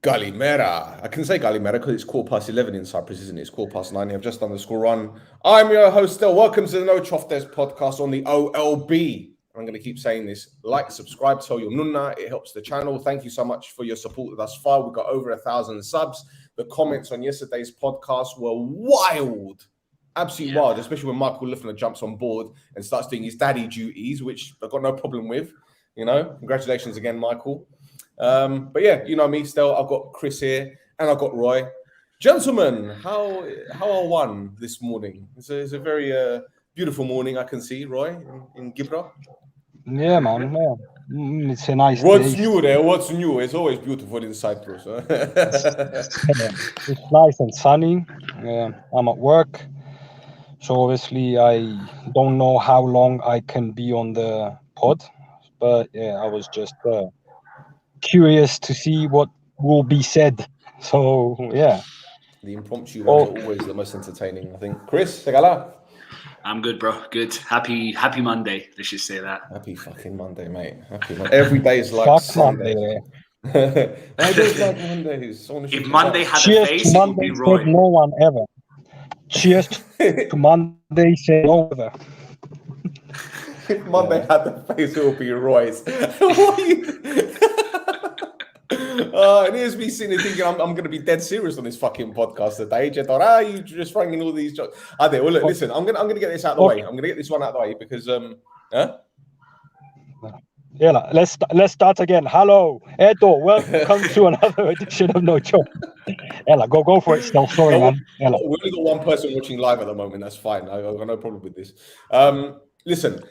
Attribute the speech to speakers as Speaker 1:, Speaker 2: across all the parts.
Speaker 1: Galimera. I can say Galimera because it's 11:15 in Cyprus, isn't it? It's 9:15. I've just done the school run. I'm your host, Stel. Welcome to the No Choftes podcast on the OLB. I'm going to keep saying this. Like, subscribe, tell your NOUNA. It helps the channel. Thank you so much for your support thus far. We've got over 1,000 subs. The comments on yesterday's podcast were wild. Absolutely wild, especially when Michael Liffner jumps on board and starts doing his daddy duties, which I've got no problem with. You know, congratulations again, Michael. But yeah, you know me, Stel. I've got Chris here and I've got Roy. Gentlemen, how are one this morning? It's a very beautiful morning. I can see Roy in Gibra.
Speaker 2: Yeah, man. Yeah. It's a nice
Speaker 1: What's
Speaker 2: day.
Speaker 1: new there? What's new? It's always beautiful in Cyprus. Huh?
Speaker 2: It's nice and sunny. I'm at work, so obviously I don't know how long I can be on the pod, but yeah, I was just curious to see what will be said. So yeah.
Speaker 1: The impromptu ones are always the most entertaining, I think. Chris, Segala.
Speaker 3: I'm good, bro. Good. Happy Monday. Let's just say that.
Speaker 1: Happy fucking Monday, mate. Happy Monday. Every day is like Sunday. I don't like Mondays.
Speaker 3: If Monday had
Speaker 2: Cheers
Speaker 3: a face,
Speaker 2: to
Speaker 3: it would be
Speaker 2: Monday
Speaker 3: Roy.
Speaker 2: said no one ever. Cheers to Monday said no ever.
Speaker 1: If Monday had the face, it would be Roy's. What are you? And here's me sitting there thinking I'm going to be dead serious on this fucking podcast today. Just thought, you just throwing in all these jokes. Well, look, listen, I'm going to get this out of the way. I'm going to get this one out of the way because,
Speaker 2: Yeah, let's start again. Hello, Edo. Welcome to another edition of No Chop. Ella, go for it. Still, sorry, man. Ella.
Speaker 1: We only got one person watching live at the moment. That's fine. I've got no problem with this. Listen,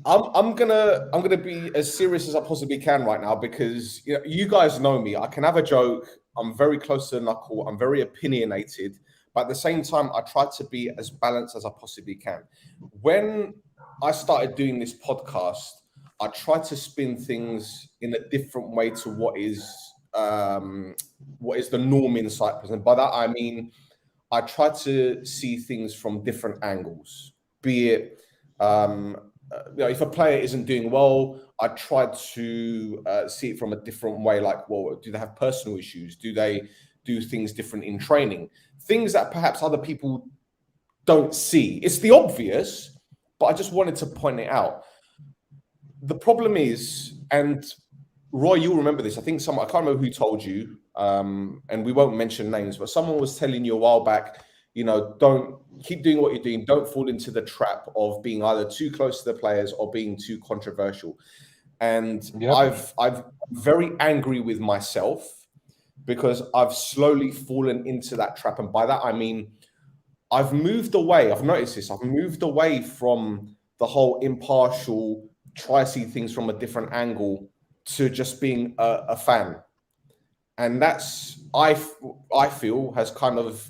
Speaker 1: I'm gonna be as serious as I possibly can right now because you guys know me. I can have a joke. I'm very close to the knuckle. I'm very opinionated, but at the same time, I try to be as balanced as I possibly can. When I started doing this podcast, I try to spin things in a different way to what is the norm in Cyprus, and by that I mean I try to see things from different angles. Be it, if a player isn't doing well, I try to see it from a different way. Like, well, do they have personal issues? Do they do things different in training? Things that perhaps other people don't see. It's the obvious, but I just wanted to point it out. The problem is, and Roy, you'll remember this. I can't remember who told you, and we won't mention names, but someone was telling you a while back, don't keep doing what you're doing. Don't fall into the trap of being either too close to the players or being too controversial. And yep. I'm very angry with myself because I've slowly fallen into that trap. And by that, I mean, I've moved away. I've noticed this. I've moved away from the whole impartial, try to see things from a different angle to just being a fan. And that's, I feel, has kind of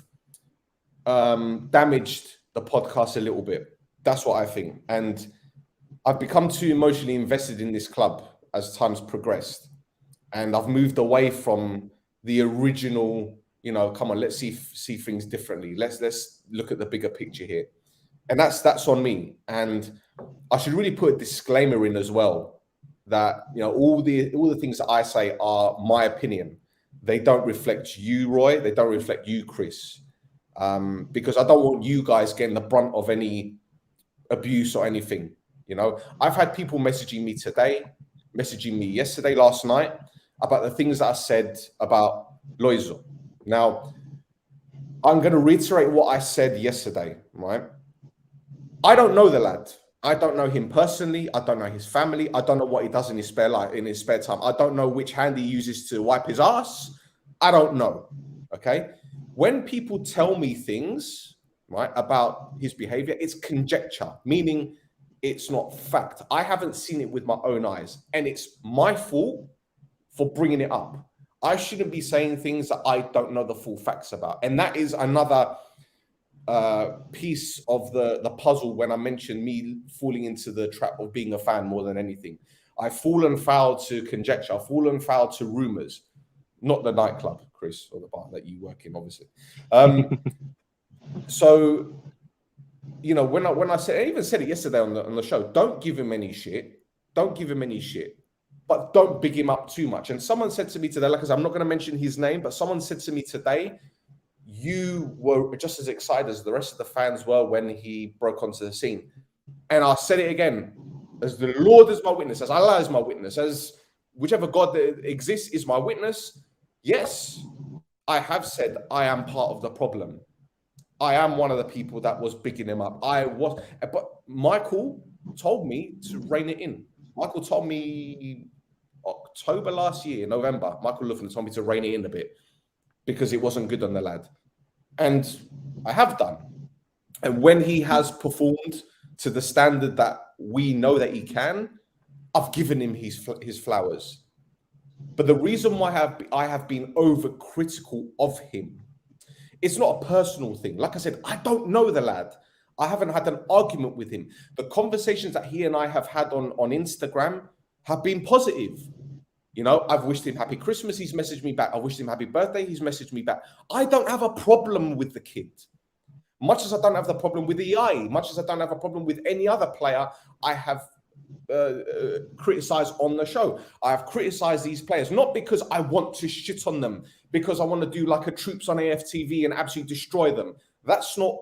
Speaker 1: damaged the podcast a little bit. That's what I think. And I've become too emotionally invested in this club as time's progressed. And I've moved away from the original, come on, let's see things differently. Let's look at the bigger picture here. And that's on me. And I should really put a disclaimer in as well that all the things that I say are my opinion. They don't reflect you, Roy. They don't reflect you, Chris. Because I don't want you guys getting the brunt of any abuse or anything. I've had people messaging me today, messaging me yesterday, last night about the things that I said about Loizo. Now, I'm going to reiterate what I said yesterday, right? I don't know the lad. I don't know him personally. I don't know his family. I don't know what he does in his spare time. I don't know which hand he uses to wipe his ass. I don't know. Okay. When people tell me things, right, about his behavior, it's conjecture, meaning it's not fact. I haven't seen it with my own eyes, and it's my fault for bringing it up. I shouldn't be saying things that I don't know the full facts about. And that is another piece of the puzzle when I mentioned me falling into the trap of being a fan more than anything. I've fallen foul to conjecture. I've fallen foul to rumors, not the nightclub, Chris, or the bar that you work in, obviously. So, when I said, I even said it yesterday on the show, don't give him any shit. Don't give him any shit. but don't big him up too much. And someone said to me today, like I said, I'm not going to mention his name, but someone said to me today, you were just as excited as the rest of the fans were when he broke onto the scene. And I'll say it again, as the Lord is my witness, as Allah is my witness, as whichever God that exists is my witness. Yes, I have said I am part of the problem. I am one of the people that was bigging him up. But Michael told me to rein it in. Michael told me October last year, November, Michael Luffman told me to rein it in a bit because it wasn't good on the lad. And I have done. And when he has performed to the standard that we know that he can, I've given him his flowers. But the reason why I have been overcritical of him, it's not a personal thing. Like I said, I don't know the lad. I haven't had an argument with him. The conversations that he and I have had on Instagram have been positive. You know, I've wished him happy Christmas. He's messaged me back. I wished him happy birthday. He's messaged me back. I don't have a problem with the kid. Much as I don't have the problem with EI, much as I don't have a problem with any other player I have criticized on the show. I have criticized these players, not because I want to shit on them, because I want to do like a Troops on AFTV and absolutely destroy them. That's not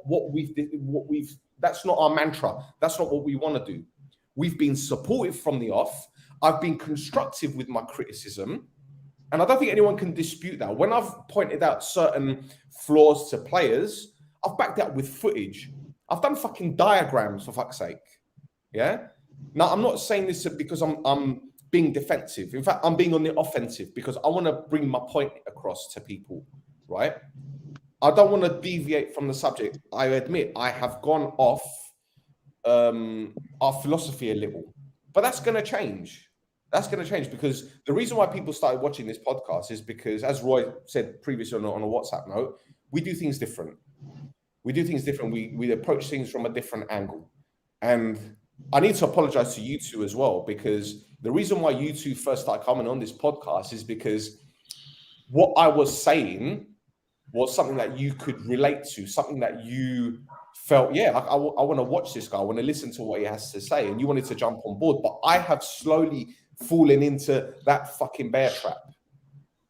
Speaker 1: that's not our mantra. That's not what we want to do. We've been supportive from the off. I've been constructive with my criticism. And I don't think anyone can dispute that. When I've pointed out certain flaws to players, I've backed that with footage. I've done fucking diagrams, for fuck's sake. Yeah? Now, I'm not saying this because I'm being defensive. In fact, I'm being on the offensive because I want to bring my point across to people, right? I don't want to deviate from the subject. I admit I have gone off our philosophy a little. But that's going to change. That's going to change because the reason why people started watching this podcast is because, as Roy said previously on a WhatsApp note, we do things different. We do things different. We approach things from a different angle. And I need to apologize to you two as well, because the reason why you two first started coming on this podcast is because what I was saying was something that you could relate to, something that you felt, yeah, I want to watch this guy. I want to listen to what he has to say. And you wanted to jump on board. But I have slowly fallen into that fucking bear trap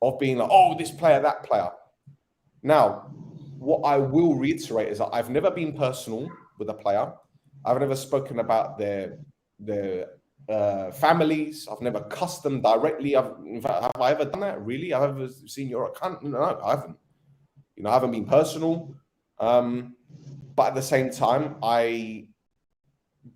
Speaker 1: of being like, oh, this player, that player. Now, what I will reiterate is that I've never been personal with a player. I've never spoken about their families. I've never cussed them directly. In fact, have I ever done that? Really? I've ever seen you're a cunt? No, I haven't. You know, I haven't been personal. But at the same time, I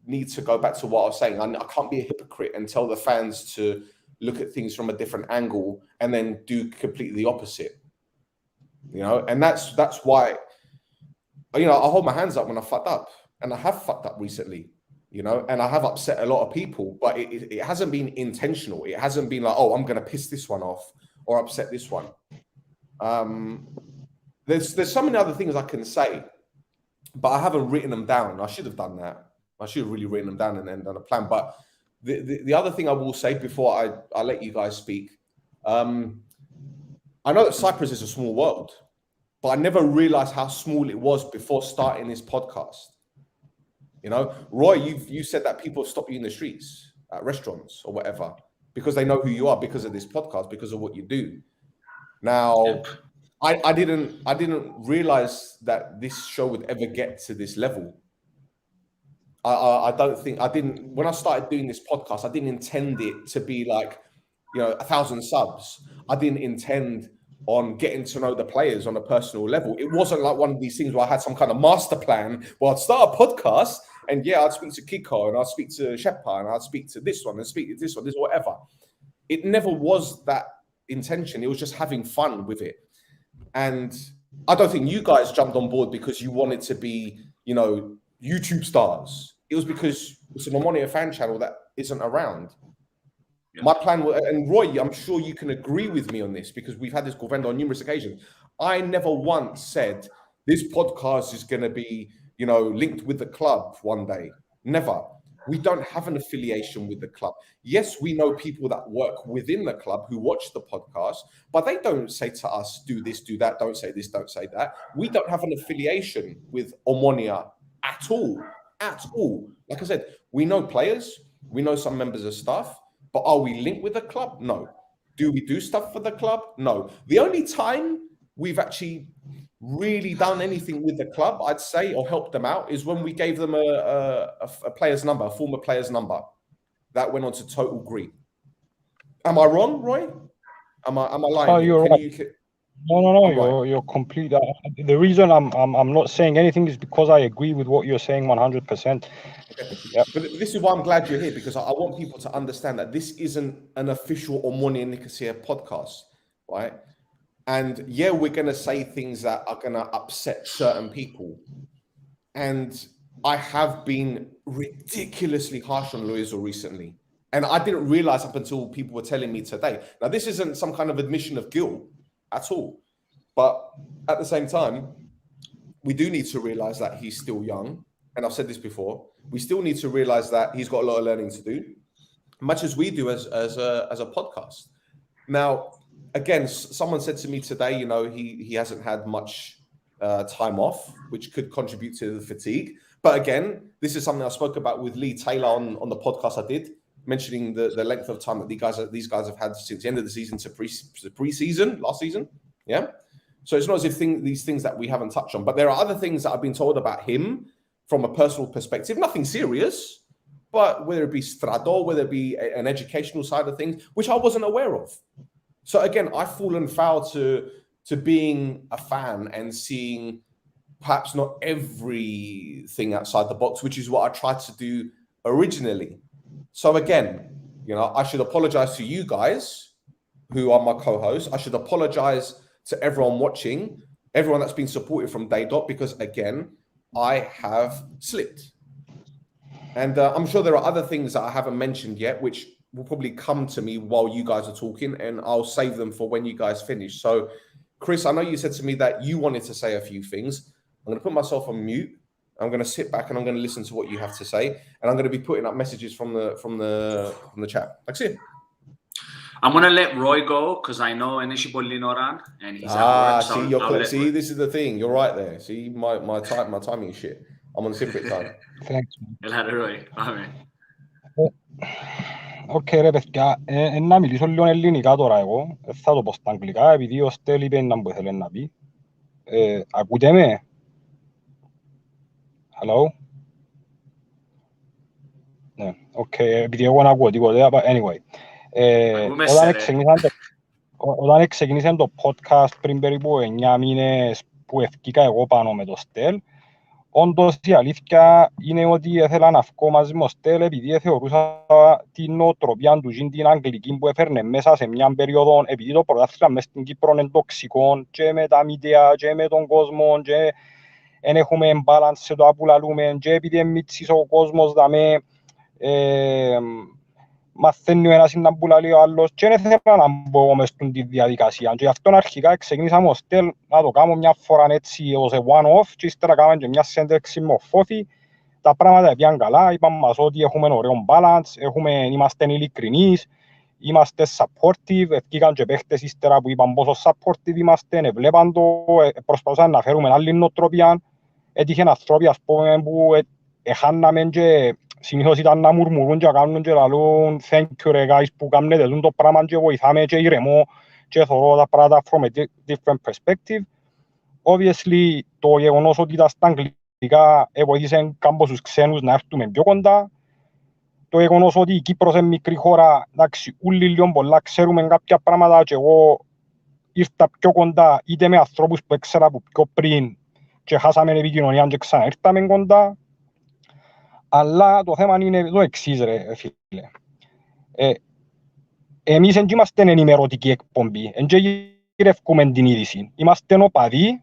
Speaker 1: need to go back to what I was saying. I can't be a hypocrite and tell the fans to look at things from a different angle and then do completely the opposite. You know, and that's why, you know, I hold my hands up when I fucked up, and I have fucked up recently, you know, and I have upset a lot of people, but it hasn't been intentional. It hasn't been like, oh, I'm going to piss this one off or upset this one. There's so many other things I can say, but I haven't written them down. I should have done that. I should have really written them down and then done a plan. But the other thing I will say before I let you guys speak, I know that Cyprus is a small world, but I never realized how small it was before starting this podcast. You know, Roy, you said that people stop you in the streets, at restaurants or whatever, because they know who you are, because of this podcast, because of what you do. Now, yep. I didn't realize that this show would ever get to this level. I don't think when I started doing this podcast, I didn't intend it to be like, you know, 1,000 subs. I didn't intend on getting to know the players on a personal level. It wasn't like one of these things where I had some kind of master plan. Well, I'd start a podcast and yeah, I'd speak to Kiko and I'd speak to Shepa and I'd speak to this one and speak to this one, this whatever. It never was that intention. It was just having fun with it. And I don't think you guys jumped on board because you wanted to be, you know, YouTube stars. It was because it's an Omonoia fan channel that isn't around. Yeah. My plan was, and Roy, I'm sure you can agree with me on this because we've had this Govendo on numerous occasions. I never once said this podcast is going to be, you know, linked with the club one day. Never. We don't have an affiliation with the club. Yes, we know people that work within the club who watch the podcast, but they don't say to us, do this, do that, don't say this, don't say that. We don't have an affiliation with Omonoia at all. At all. Like I said, we know players, we know some members of staff, But are we linked with the club? No. Do we do stuff for the club? No. The only time we've actually really done anything with the club, I'd say, or helped them out, is when we gave them a player's number, a former player's number. That went on to Total Green. Am I wrong, Roy? Am I lying?
Speaker 2: Oh, you're right. No, you're complete. The reason I'm not saying anything is because I agree with what you're saying 100%.
Speaker 1: Yep. But this is why I'm glad you're here, because I want people to understand that this isn't an official Omonoia Nicosia podcast, right? And yeah, we're going to say things that are going to upset certain people. And I have been ridiculously harsh on Loizo recently. And I didn't realize up until people were telling me today. Now, this isn't some kind of admission of guilt at all. But at the same time, we do need to realize that he's still young. And I've said this before. We still need to realize that he's got a lot of learning to do, much as we do as a podcast. Now, again, someone said to me today, you know, he hasn't had much time off, which could contribute to the fatigue. But again, this is something I spoke about with Lee Taylor on the podcast I did, mentioning the length of time that these guys have had since the end of the season to pre-season, last season. Yeah. So it's not as if these things that we haven't touched on, but there are other things that I've been told about him from a personal perspective, nothing serious, but whether it be Strado, whether it be an educational side of things, which I wasn't aware of. So again, I've fallen foul to being a fan and seeing perhaps not everything outside the box, which is what I tried to do originally. So again, you know, I should apologize to you guys who are my co-hosts. I should apologize to everyone watching, everyone that's been supported from day dot, because again, I have slipped. And I'm sure there are other things that I haven't mentioned yet, which will probably come to me while you guys are talking, and I'll save them for when you guys finish. So, Chris, I know you said to me that you wanted to say a few things. I'm going to put myself on mute. I'm going to sit back and I'm going to listen to what you have to say. And I'm going to be putting up messages from the chat. That's it.
Speaker 3: I'm going to let Roy go because I know Enishipoli Noran and he's at work. So
Speaker 1: see, this is the thing. You're right there. See, my timing is shit. I'm on separate time.
Speaker 2: Thanks.
Speaker 3: Roy.
Speaker 2: Οκ ρε παιδιά, να μιλήσω λίγο ελληνικά τώρα εγώ. Θα το πω στα αγγλικά, επειδή ο Στέλ είπε να μου ήθελε να πει. Ακούτε με? Hello? Ναι, οκ, επειδή εγώ να ακούω τίποτε, but anyway. Όταν ξεκίνησε το podcast πριν περίπου 9 μήνες που ευκήκα εγώ πάνω με το Στέλ, όντως η αλήθεια είναι ότι ήθελα να βγω μαζί με το Στέλ επειδή θεωρούσα την νοοτροπία του την αγγλική που έφερνε μέσα σε μια περίοδο, επειδή το πρωτάθλημα μες στην Κύπρο είναι τοξικό και με τα μίντια και με τον κόσμο και δεν έχουμε balance σε το που λαλούμε και επειδή εμίτσις ο κόσμος δαμε μαθαίνει ο ένας να μπουλαλεί ο άλλος και δεν θέλω να μπω μες στην διαδικασία και γι' αυτό αρχικά ξεκίνησα με το Στέλ να το κάνω μια φορά έτσι ως one-off και ύστερα κάναμε και μια σέντεξη με ο Φόφη. Τα πράγματα πήγαν καλά, είπαμε μας ότι έχουμε ωραίο balance, είμαστε ειλικρινείς, είμαστε supportive, ευκήκαν και παίχτες ύστερα που είπαν πόσο supportive είμαστε, βλέπαν το, προσπαθούσαν να φέρουμε άλλη νοοτροπία, έτυχαν ανθρώποι ας πούμε που εχάναμε και συνήθως ήταν να μουρμουρούν και να κάνουν και να λούν thank you ρε guys που κάνετε το πράγμα και βοηθάμε και ηρεμώ και θωρώ τα πράγματα from a different perspective. Obviously το γεγονός ότι ήταν στα αγγλικά βοήθησε κάμποσους ξένους να έρθουμε πιο κοντά. Το γεγονός ότι η Κύπρος είναι μικρή χώρα, εντάξει, ούλοι λίγο πολλά ξέρουμε κάποια πράγματα και εγώ ήρθα πιο κοντά είτε με ανθρώπους που έξερα από πιο πριν και χάσαμε επικοινωνία και ξαναήρθαμε κοντά. Αλλά το θέμα είναι το εξής ρε φίλε. Εμείς δεν είμαστε ενημερωτική εκπομπή, δεν γυρεύκουμε την είδηση. Είμαστε οπαδοί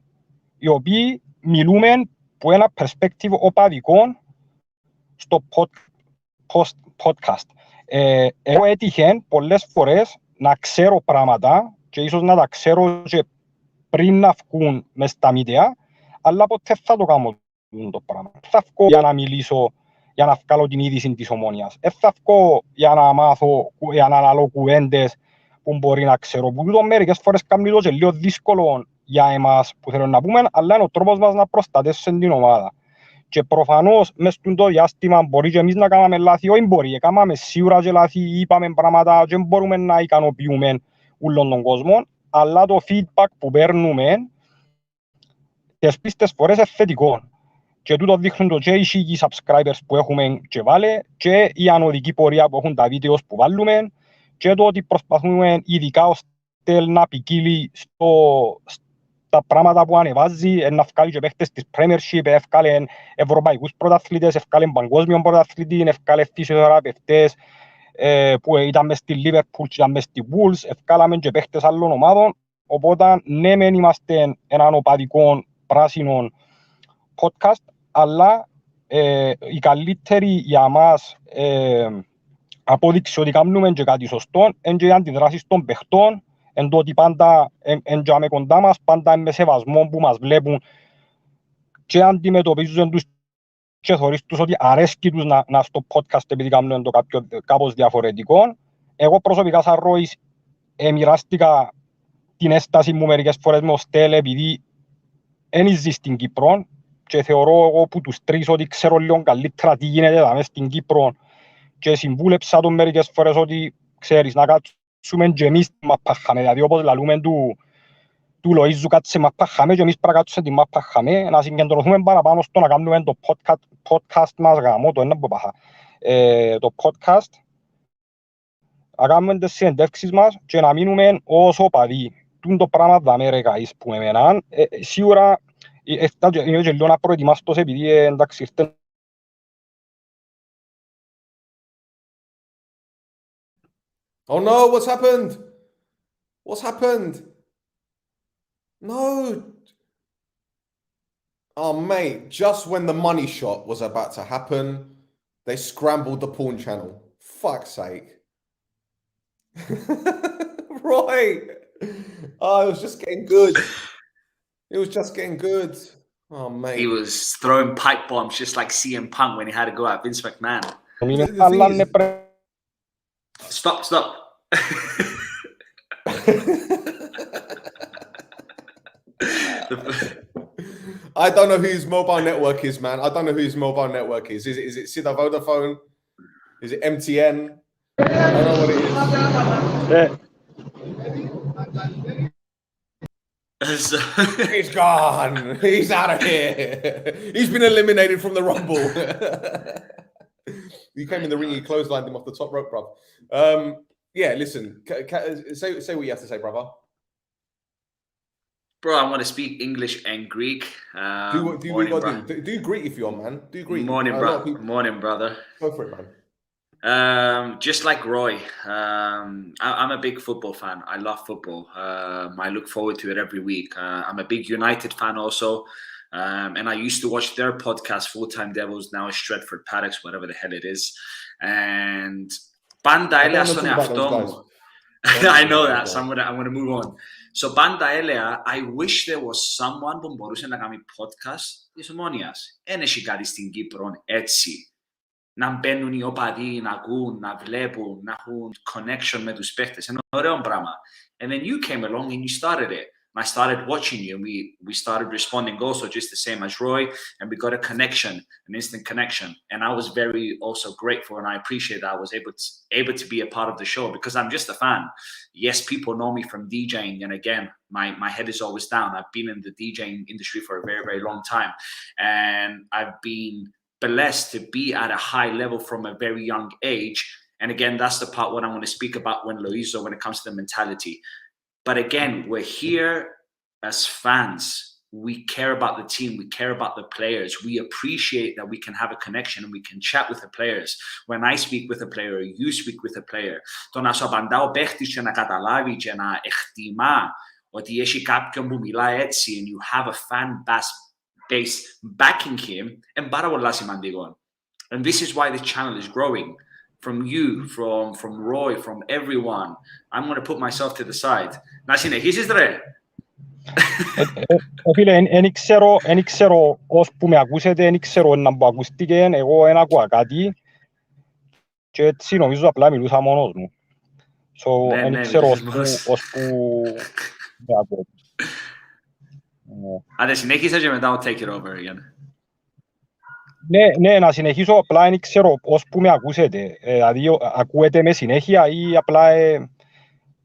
Speaker 2: οι οποίοι μιλούμε από ένα perspective οπαδικό στο podcast. Εγώ έτυχε πολλές φορές να ξέρω πράγματα και ίσως να τα ξέρω και πριν να βγουν μες στα μίντια, αλλά ποτέ θα το κάνω το πράγμα. Θα βγω για να μιλήσω, για να βγάλω την είδηση της Ομόνοιας. Θα βγω για να μάθω, για να αναλώ κουβέντες που μπορεί να ξέρω. Που τούτο μερικές φορές κάνει το και λίγο δύσκολο για εμάς που θέλω να πούμε, αλλά είναι ο τρόπος μας να προστατεύσουμε την ομάδα. Και προφανώς μες στο διάστημα μπορεί και εμείς να κάνουμε λάθη, όχι μπορεί, κάναμε σίγουρα και λάθη, είπαμε πράγματα και μπορούμε να ικανοποιούμε όλον τον κόσμο, αλλά το feedback που παίρνουμε τις πίστες φορές είναι θετικό. Και τούτο δείχνουν το και οι χίλιοι subscribers που έχουμε και βάλε και η ανωδική πορεία που έχουν τα βίντεο που βάλουμε και το ότι προσπαθούμε ειδικά ο Stel να ποικίλει στα πράγματα που ανεβάζει, να βγάλει και παίχτες της Premiership, έφκαλε ευρωπαϊκούς πρωταθλητές, έφκαλε παγκόσμιον πρωταθλητή, έφκαλε φυσιοθεραπευτές που ήταν μες στη Liverpool και ήταν μες στη Wolves, έφκαλαμε και παίχτες άλλων ομάδων, οπότε ναι μεν είμαστε έναν οπαδικό πράσινο podcast, αλλά η καλύτερη για μας απόδειξη ότι κάνουμε και κάτι σωστό είναι και οι αντιδράσεις των παιχτών, εν το ότι πάντα είναι κοντά μας, πάντα με σεβασμό που μας βλέπουν και αντιμετωπίζουν τους και θωρείς τους ότι αρέσκει τους να στο podcast επειδή κάνουν το κάπως διαφορετικό. Εγώ προσωπικά σαν Ρόης μοιράστηκα την έσταση μου μερικές φορές με ο Stel επειδή δεν ζει στην Κύπρο και θεωρώ εγώ που τους τρεις ότι ξέρω λίγο καλύτερα τι γίνεται εδώ στην Κύπρο και συμβούλεψα τον μερικές φορές ότι ξέρεις να κάτσουμε και εμείς τη μάπα χάμε, δηλαδή όπως λαλούμε του Λοΐζου κάτσε μάπα χάμε και εμείς πρέπει να κάτσουμε τη μάπα χάμε, να συγκεντρωθούμε παραπάνω στο να κάνουμε το podcast μας γάμο, το ένα που πάχα, το podcast, να κάνουμε τις συνεντεύξεις μας και να μείνουμε όσο παδί. Τούν το πράγμα θα με ρεκαείς που εμένα, σίγουρα είμαι και λίγο να προετοιμάστος επειδή εντάξει ήρθε.
Speaker 1: Oh no, what's happened? What's happened? No. Oh mate, just when the money shot was about to happen, they scrambled the porn channel. Fuck's sake. Right. Oh, it was just getting good. It was just getting good. Oh mate.
Speaker 3: He was throwing pipe bombs just like CM Punk when he had to go at Vince McMahon. Stop.
Speaker 1: I don't know who his mobile network is, man. I don't know who his mobile network is. Is it Sida Vodafone? Is it MTN? I don't know what it is. He's gone. He's out of here. He's been eliminated from the Rumble. You came in the ring, you clotheslined him off the top rope, bruv. Yeah, listen. Say what you have to say, brother.
Speaker 3: Bro, I want to speak English and Greek.
Speaker 1: Do Greek if you want, man. Do Greek.
Speaker 3: Morning, brother.
Speaker 1: Go for it, man.
Speaker 3: Just like Roy, I'm a big football fan. I love football. I look forward to it every week. I'm a big United fan also. And I used to watch their podcast, Full Time Devils, now it's Stretford Paddocks, whatever the hell it is. And πάντα έλεγα στον εαυτό μου. I know that, so I'm gonna move on. So πάντα έλεγα, I wish there was someone που μπορούσε να κάνει podcast της Ομόνοιας. Εν έχει κάτι στην Κύπρο έτσι. Να μπαίνουν οι οπαδοί, να ακούν, να βλέπουν, να έχουν connection με τους παίχτες. Είναι ωραίο πράγμα. And then you came along and you started it. And I started watching you, and we started responding also just the same as Roy, and we got a connection, an instant connection. And I was very also grateful, and I appreciate that I was able to be a part of the show because I'm just a fan. Yes, people know me from DJing, and again, my head is always down. I've been in the DJing industry for a very, very long time, and I've been blessed to be at a high level from a very young age. And again, that's the part what I want to speak about when it comes to the mentality. But again, we're here as fans. We care about the team. We care about the players. We appreciate that we can have a connection and we can chat with the players. When I speak with a player, you speak with a player. Το να σου απαντά ο παίχτης και να καταλάβει και να εκτιμά ότι έχει κάποιον που μιλά έτσι and you have a fan base backing him, είναι πάρα πολλά σημαντικό. And this is why this channel is growing. From you, from Roy, from everyone. I'm going to put myself to the side. Να συνεχίσεις, ρε.
Speaker 2: Φίλε, εν ξέρω ώσπου με ακούσετε, εν ξέρω να μου ακουστήκε, εγώ εν ακούα κάτι και έτσι νομίζω απλά μιλούσα μόνος μου. So, εν ξέρω ώσπου με ακούτε.
Speaker 3: Άντε, συνέχισε και μετά I'll take it over again.
Speaker 2: Ναι, να συνεχίσω απλά, δεν ξέρω πώς που με ακούσετε. Δηλαδή, ακούετε με συνέχεια ή απλά...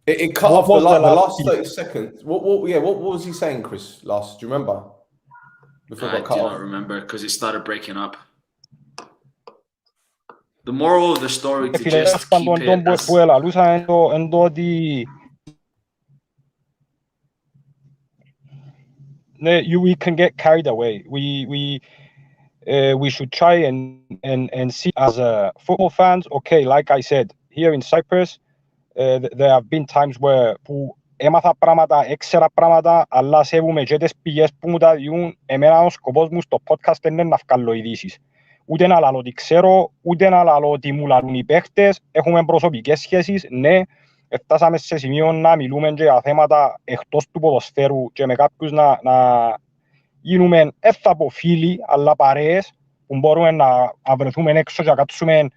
Speaker 1: It cut
Speaker 2: What
Speaker 1: off the,
Speaker 2: was the
Speaker 1: the
Speaker 2: last
Speaker 1: last 30 seconds. What was he saying, Chris? Last, do you remember? Before it
Speaker 3: I
Speaker 1: got cut
Speaker 3: do
Speaker 1: off.
Speaker 3: not remember because it started breaking up. The moral of the story to just keep it as...
Speaker 2: We can get carried away. We should try and see as football fans. Okay, like I said, here in Cyprus, there have been times where έμαθα πράγματα, έξερα πράγματα, αλλά σέβομαι και τις πηγές που μου τα διούν. Εμένα ο σκοπός μου στο podcast είναι να βγάλω ειδήσεις. Ούτε να λαλώ ότι ξέρω, ούτε να λαλώ ότι μου λαλούν οι παίχτες. Έχουμε προσωπικές σχέσεις, ναι. Φτάσαμε σε σημείο να μιλούμε και για θέματα εκτός του ποδοσφαίρου και με κάποιους να γίνουμε, θα πω φίλοι, αλλά παρέες που μπορούμε να βρεθούμε έξω και να κάτσουμε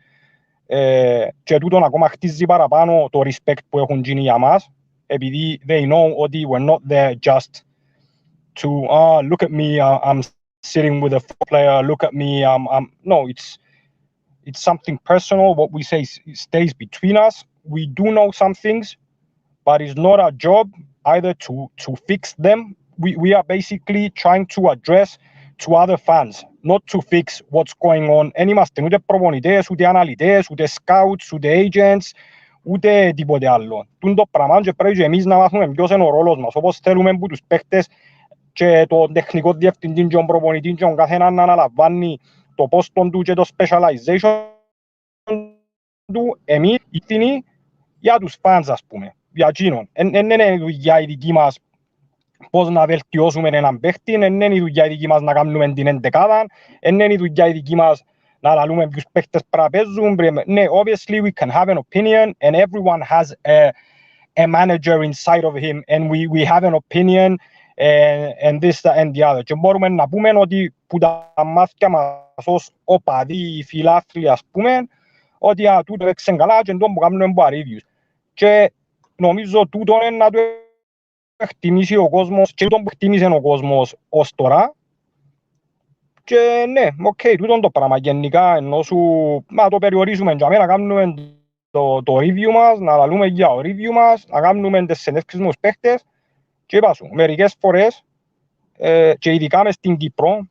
Speaker 2: και τούτον ακόμα χτίζει παραπάνω το respect που έχουν γίνει για μας, επειδή they know ότι we're not there just to look at me, I'm sitting with a player, look at me, no, it's something personal. What we say stays between us. We do know some things, but it's not our job either to fix them. We are basically trying to address to other fans, not to fix what's going on. Δεν είμαστε ούτε προπονητές, ούτε αναλυτές, ούτε scouts, ούτε agents, ούτε τίποτε άλλο. Τούν το πράγμα και πρέπει και εμείς να μάθουμε ποιος είναι ο ρόλος μας, όπως θέλουμε που τους παίχτες και τον τεχνικό διευθυντή και τον προπονητή και τον καθέναν να αναλαμβάνει το πόστον του και το specialization του. Εμείς ευθύνη για τους fans, ας πούμε, για εκείνον. Δεν είναι δουλειά η δική μας πώς να βελτιώσουμε έναν παίχτη, δεν είναι η δουλειά η δική μας να κάνουμε την εντεκάδα, δεν είναι η δουλειά η δική μας να λαλούμε ποιους παίχτες πρέπει να παίζουν. Ναι, obviously we can have an opinion and everyone has a manager inside of him and we have an opinion and this and the other. Και μπορούμε να πούμε ότι που τα μάθηκια μας ως οπαδοί, φιλάθλοι, ας πούμε, ότι τούτο έξεν καλά και τον που κάνουμε reviews. Και νομίζω τούτο είναι να το εκτιμήσει ο κόσμος και τούτο που εκτίμησε ο κόσμος ως τώρα. Και ναι, τούτο το πράγμα γενικά, ενώ σου να το περιορίσουμε για μένα, να κάνουμε το review μας, να λαλούμε για το review μας, να κάνουμε τις συνέντευξεις με τους παίχτες. Και είπα σου, μερικές φορές, και ειδικά μες στην Κύπρο,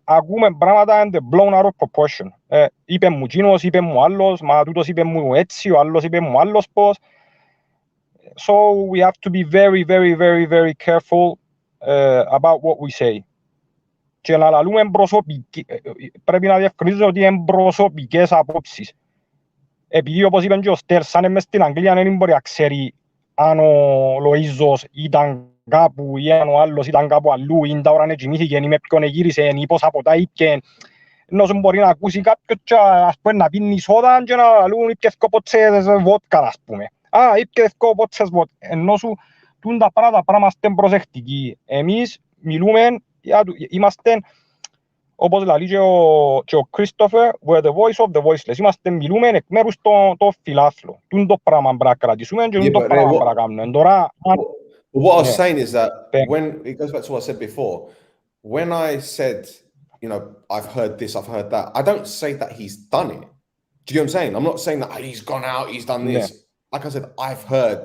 Speaker 2: ακούμε πράγματα and blown out of proportion. Είπε μου εκείνος, είπε μου άλλος, μα τούτος είπε μου έτσι, ο άλλος είπε μου άλλος πώς. So we have to be very, very, very, very careful about what we say. Και να λαλούμε πρέπει να διευκρινίζουμε ότι είναι προσωπικές απόψεις. Επειδή όπως είπε και ο Stel, σαν μες στην Αγγλία δεν μπορεί να ξέρει αν ο Λοΐζος ήταν κάπου ή αν ο άλλος ήταν κάπου αλλού ή τα ώρα να κοιμήθηκε ή με ποιον γύρισε ή πόσα ποτά ήπιε. Ενώ σου μπορεί να ακούσει κάποιος και ας πούμε να πίνει σόδα και να λούν ήπιε δύο ποτσές βότκα, ας πούμε. Ήπιε δύο ποτσές βότκα. Ενώ σου τούν τα πράγματα είμαστε προσεκτικοί. Εμείς μιλούμε, είμαστε, όπως λέει και ο Christopher, we're the voice of the voiceless. Είμαστε μιλούμε εκ μέρους το φιλάθλο. Τούν το πράγμα πρέπει να κρατήσουμε και τούν το πράγμα πρέπει να κάνουμε.
Speaker 1: What I was saying is that when it goes back to what I said before, when I said, you know, I've heard this, I've heard that, I don't say that he's done it. Do you know what I'm saying? I'm not saying that he's gone out, he's done this. Like I said, I've heard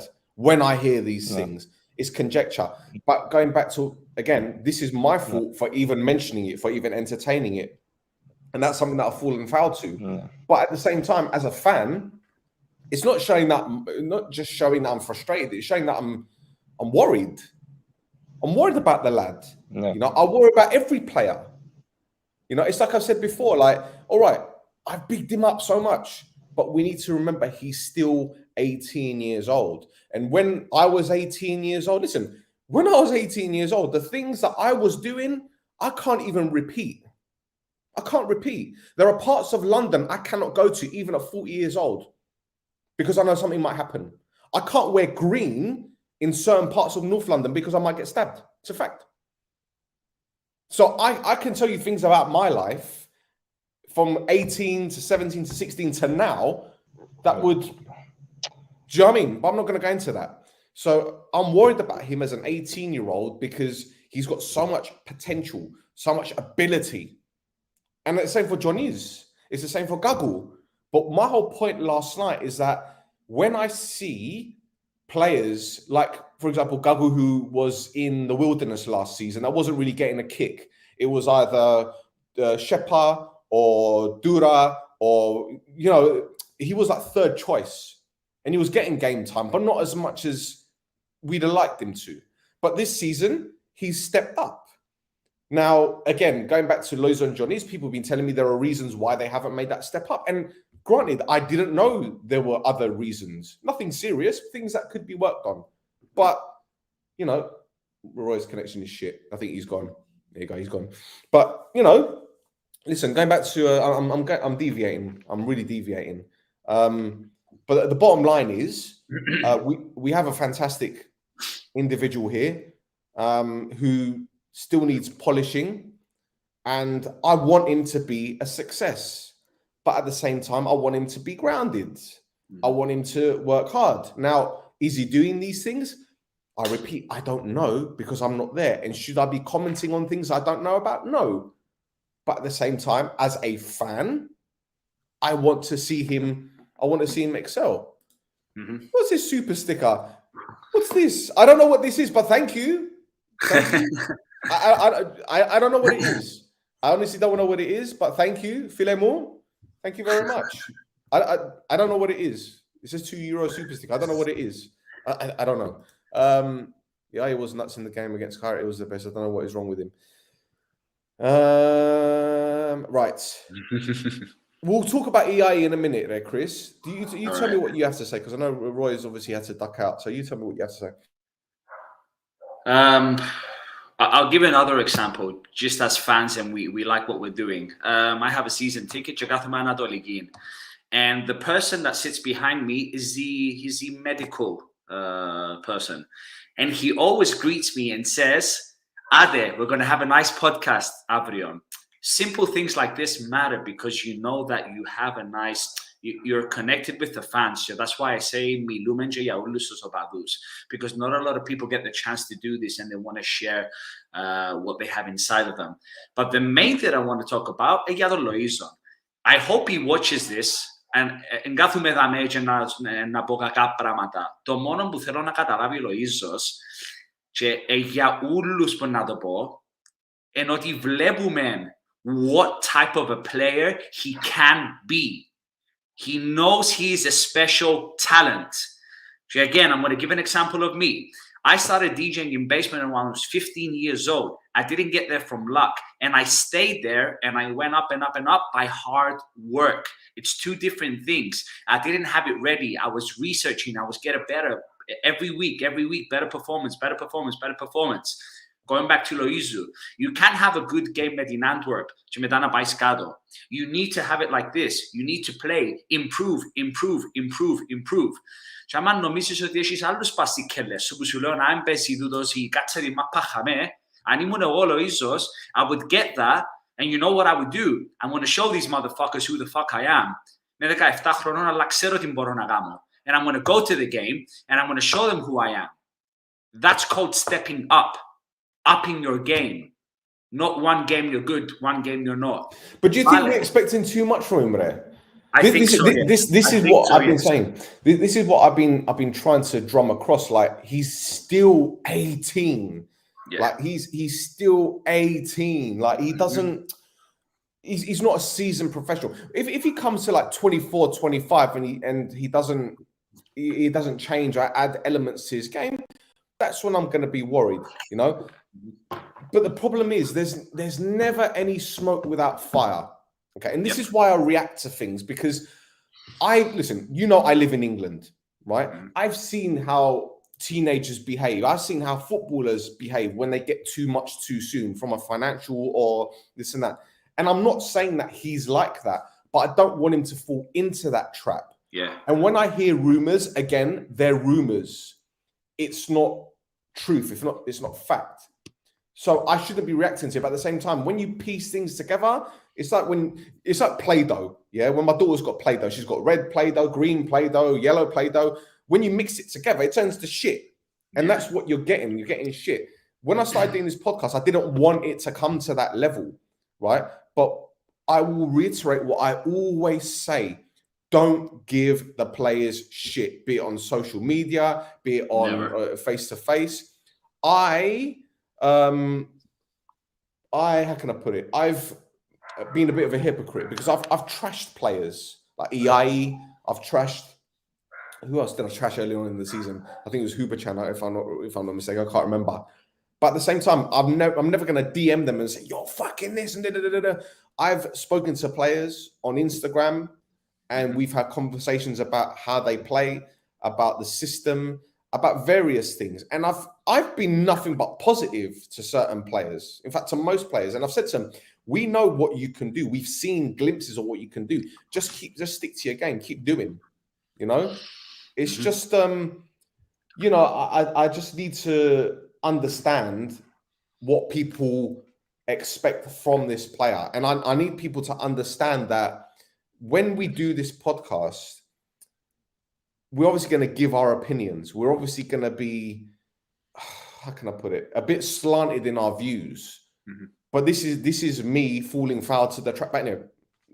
Speaker 1: when I hear these things, it's conjecture. But going back to, again, this is my fault for even mentioning it, for even entertaining it. And that's something that I've fallen foul to. But at the same time, as a fan, it's not showing that, not just showing that I'm frustrated, it's showing that I'm worried. I'm worried about the lad. You know, I worry about every player. You know, it's like I said before, like, all right, I've bigged him up so much, but we need to remember he's still 18 years old. And when I was 18 years old, listen, when I was 18 years old, the things that I was doing, I can't even repeat. I can't repeat. There are parts of London I cannot go to even at 40 years old because I know something might happen. I can't wear green in certain parts of North London because I might get stabbed. It's a fact. So I can tell you things about my life from 18 to 17 to 16 to now that would, do you know what I mean? But I'm not going to go into that. So I'm worried about him as an 18-year-old because he's got so much potential, so much ability. And it's the same for Johnny's. It's the same for Gaggle. But my whole point last night is that when I see players like, for example, Gaggle, who was in the wilderness last season, that wasn't really getting a kick. It was either Shepa or Dura, or, you know, he was like third choice. And he was getting game time, but not as much as we'd have liked him to. But this season, he's stepped up. Now, again, going back to Loizo and Johnny's, people have been telling me there are reasons why they haven't made that step up. And granted, I didn't know there were other reasons. Nothing serious, things that could be worked on. But, you know, Roy's connection is shit. I think he's gone. There you go, he's gone. But, you know, listen, going back to, I'm deviating. I'm really deviating. But the bottom line is, we have a fantastic individual here who still needs polishing, and I want him to be a success. But at the same time, I want him to be grounded. I want him to work hard. Now, is he doing these things? I repeat, I don't know, because I'm not there. And should I be commenting on things I don't know about? No. But at the same time, as a fan, I want to see him excel. What's this super sticker? What's this? I don't know what this is, but thank you. Thank you. I don't know what it is. I honestly don't know what it is, but thank you, Filemon. Thank you very much. I don't know what it is. It says €2 super sticker. I don't know what it is. I don't know. Yeah, he was nuts in the game against Kyra. It was the best. I don't know what is wrong with him. Right. We'll talk about EIE in a minute there, Chris. You tell me what you have to say, because I know Roy's obviously had to duck out. So you tell me what you have to say.
Speaker 3: I'll give another example, just as fans, and we like what we're doing. I have a season ticket, and the person that sits behind me is the medical person, and he always greets me and says, "Ade, we're going to have a nice podcast, Avrion." Simple things like this matter because you know that you have a nice. You're connected with the fans. So that's why I say because not a lot of people get the chance to do this and they want to share what they have inside of them. But the main thing I want to talk about is Loizo. I hope he watches this. And εγκάθομαι δαμέ και να πω κακά πράγματα. Το μόνο που θέλω να καταλάβει ο Λοΐζος και για όλους που να το πω είναι ότι βλέπουμε what type of a player he can be. He knows he's a special talent. So again, I'm going to give an example of me. I started DJing in basement when I was 15 years old. I didn't get there from luck. And I stayed there and I went up and up and up by hard work. It's two different things. I didn't have it ready. I was researching. I was getting better every week, better performance. Going back to Loizu, you can't have a good game in Antwerp. You need to have it like this. You need to play, improve. Και άμα νομίζεις ότι έχεις άλλους παστικέλες, που σου λέω να έμπαιζε τούτος ή κάτσερι μα πάχαμε, αν ήμουν εγώ Loizos, I would get that, and you know what I would do? I'm going to show these motherfuckers who the fuck I am. Με 17 χρονών, αλλά ξέρω τι μπορώ να κάνω. And I'm going to go to the game, and I'm going to show them who I am. That's called stepping up. Upping your game. Not one game you're good, one game you're not.
Speaker 1: But do you think we're expecting too much from him there? This is what I've been saying. This is what I've been trying to drum across. Like, he's still 18. Yeah. Like he's still 18. Like he doesn't. He's not a seasoned professional. If he comes to like 24, 25, and he doesn't change or add elements to his game, that's when I'm going to be worried. You know. But the problem is there's never any smoke without fire. Okay. And this is why I react to things, because listen, you know, I live in England, right? I've seen how teenagers behave. I've seen how footballers behave when they get too much too soon from a financial or this and that. And I'm not saying that he's like that, but I don't want him to fall into that trap.
Speaker 3: Yeah.
Speaker 1: And when I hear rumors, again, they're rumors. It's not truth. It's not fact. So I shouldn't be reacting to it. But at the same time, when you piece things together, it's like Play-Doh. Yeah. When my daughter's got Play-Doh, she's got red Play-Doh, green Play-Doh, yellow Play-Doh. When you mix it together, it turns to shit. And that's what you're getting. You're getting shit. When I started doing this podcast, I didn't want it to come to that level, right? But I will reiterate what I always say. Don't give the players shit, be it on social media, be it on face-to-face. How can I put it? I've been a bit of a hypocrite because I've trashed players like EIE. I've trashed, who else did I trash earlier on in the season? I think it was Huberchan, if I'm not mistaken. I can't remember. But at the same time, I'm never going to DM them and say, you're fucking this and da-da-da-da-da. I've spoken to players on Instagram and we've had conversations about how they play, about the system, about various things. And I've been nothing but positive to certain players. In fact, to most players. And I've said to them, we know what you can do. We've seen glimpses of what you can do. Just stick to your game. Keep doing, It's just, I just need to understand what people expect from this player. And I need people to understand that when we do this podcast, we're obviously going to give our opinions. We're obviously going to be, how can I put it, a bit slanted in our views. But this is me falling foul to the trap.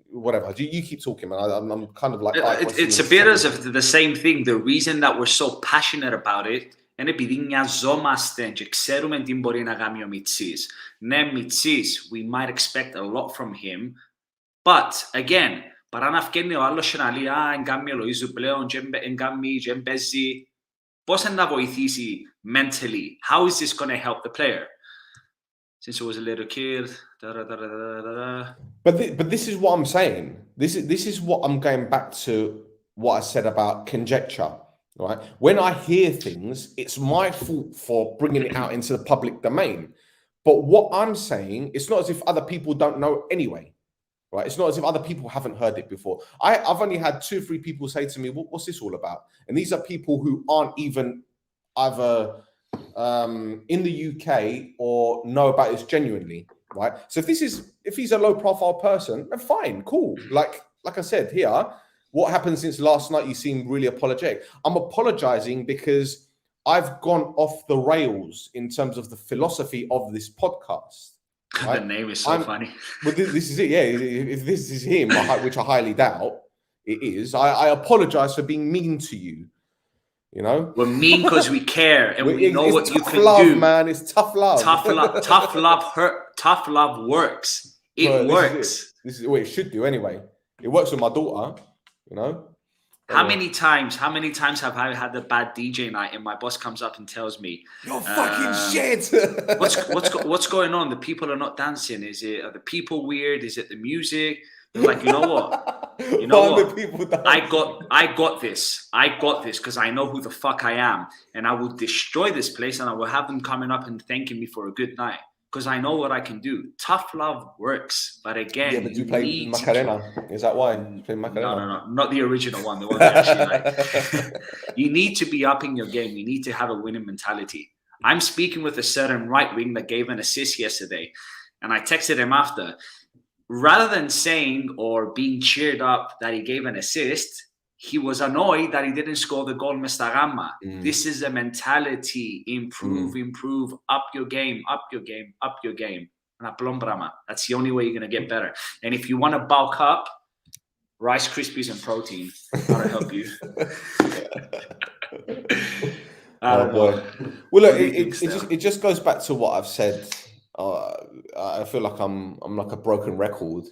Speaker 1: Whatever. You keep talking, man. I'm kind of like...
Speaker 3: It's a bit as of the same thing. The reason that we're so passionate about it είναι επειδή νοιαζόμαστε και ξέρουμε τι μπορεί να κάνει ο Μιτσής. Ναι, Μιτσής, we might expect a lot from him, but again, παρά να βγαίνει ο άλλος και να λέει εγκάμει ο Λοΐζου πλέον, εγκάμει και εμπέζει, πώς να βοηθήσει mentally? How is this going to help the player? Since I was a little kid,
Speaker 1: But this is what I'm saying. This is what I'm going back to what I said about conjecture, right? When I hear things, it's my fault for bringing it out into the public domain. But what I'm saying, it's not as if other people don't know anyway, right? It's not as if other people haven't heard it before. I've only had 2 or 3 people say to me, what's this all about? And these are people who aren't even either in the UK or know about this genuinely, right? So if he's a low profile person, then fine, cool. Like I said here, what happened since last night? You seem really apologetic. I'm apologizing because I've gone off the rails in terms of the philosophy of this podcast. Right?
Speaker 3: The name is so funny.
Speaker 1: But this is it, yeah. If this is him, which I highly doubt it is, I apologize for being mean to you.
Speaker 3: We're mean because we care and we know what you can
Speaker 1: love,
Speaker 3: do.
Speaker 1: Man, it's tough love.
Speaker 3: Tough love hurt. Tough love works. It works.
Speaker 1: This is what it should do anyway. It works with my daughter.
Speaker 3: How many times have I had the bad DJ night and my boss comes up and tells me,
Speaker 1: "You're fucking shit."
Speaker 3: what's going on? The people are not dancing. Are the people weird? Is it the music? They're like, you know what? I got this because I know who the fuck I am, and I will destroy this place, and I will have them coming up and thanking me for a good night because I know what I can do. Tough love works, but again,
Speaker 1: but you play Macarena. Is that why you play Macarena?
Speaker 3: No, not the original one. The one that actually like. You need to be upping your game. You need to have a winning mentality. I'm speaking with a certain right wing that gave an assist yesterday, and I texted him after. Rather than saying or being cheered up that he gave an assist, he was annoyed that he didn't score the goal, Mr. Gamma. This is a mentality. Improve, up your game. That's the only way you're going to get better. And if you want to bulk up, Rice Krispies and protein. That'll help you.
Speaker 1: Well, look, it just goes back to what I've said. I feel like I'm like a broken record,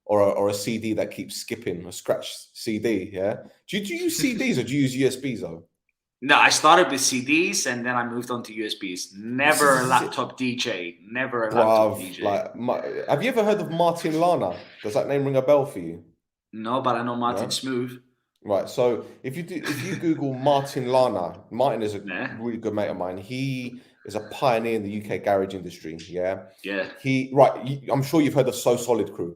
Speaker 1: or a CD that keeps skipping, a scratched CD. Yeah. Do you use CDs or do you use USBs though?
Speaker 3: No, I started with CDs and then I moved on to USBs. Never a laptop DJ. Never a laptop DJ.
Speaker 1: Have you ever heard of Martin Lana? Does that name ring a bell for you?
Speaker 3: No, but I know Martin Smooth.
Speaker 1: Right. So if you Google Martin Lana, Martin is a really good mate of mine. He is a pioneer in the UK garage industry. Yeah. I'm sure you've heard of So Solid Crew.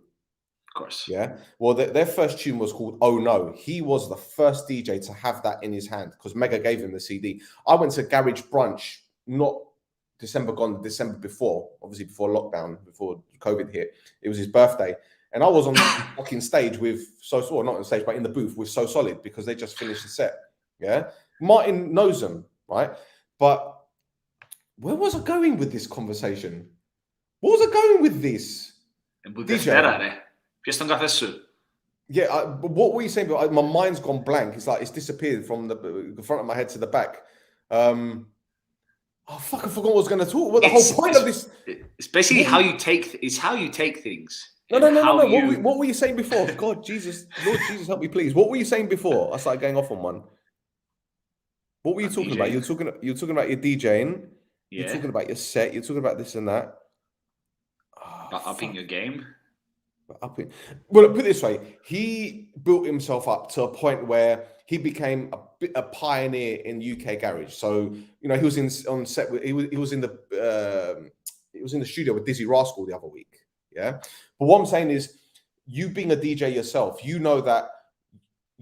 Speaker 3: Of course.
Speaker 1: Yeah. Well, their first tune was called Oh No. He was the first DJ to have that in his hand because Mega gave him the CD. I went to Garage Brunch, not December gone, December before, obviously before lockdown, before COVID hit. It was his birthday. And I was on the fucking stage with not on stage, but in the booth with So Solid because they just finished the set. Yeah. Martin knows them, right? But where was I going with this conversation? What was I going with this?
Speaker 3: Just on caffè su.
Speaker 1: Yeah, but what were you saying? My mind's gone blank. It's like it's disappeared from the front of my head to the back. Oh fuck! I forgot what I was going to talk. What the whole point of this?
Speaker 3: It's basically how you take. It's how you take things.
Speaker 1: No. What were you saying before? God, Jesus, Lord Jesus, help me, please. What were you saying before? I started going off on one. What were you talking about? You're talking about your DJing.
Speaker 3: Yeah.
Speaker 1: You're talking about your set. You're talking about this and that.
Speaker 3: About upping your game.
Speaker 1: Well, put it this way: he built himself up to a point where he became a pioneer in UK garage. So he was on set with he was in the studio with Dizzy Rascal the other week. Yeah, but what I'm saying is, you being a DJ yourself, you know that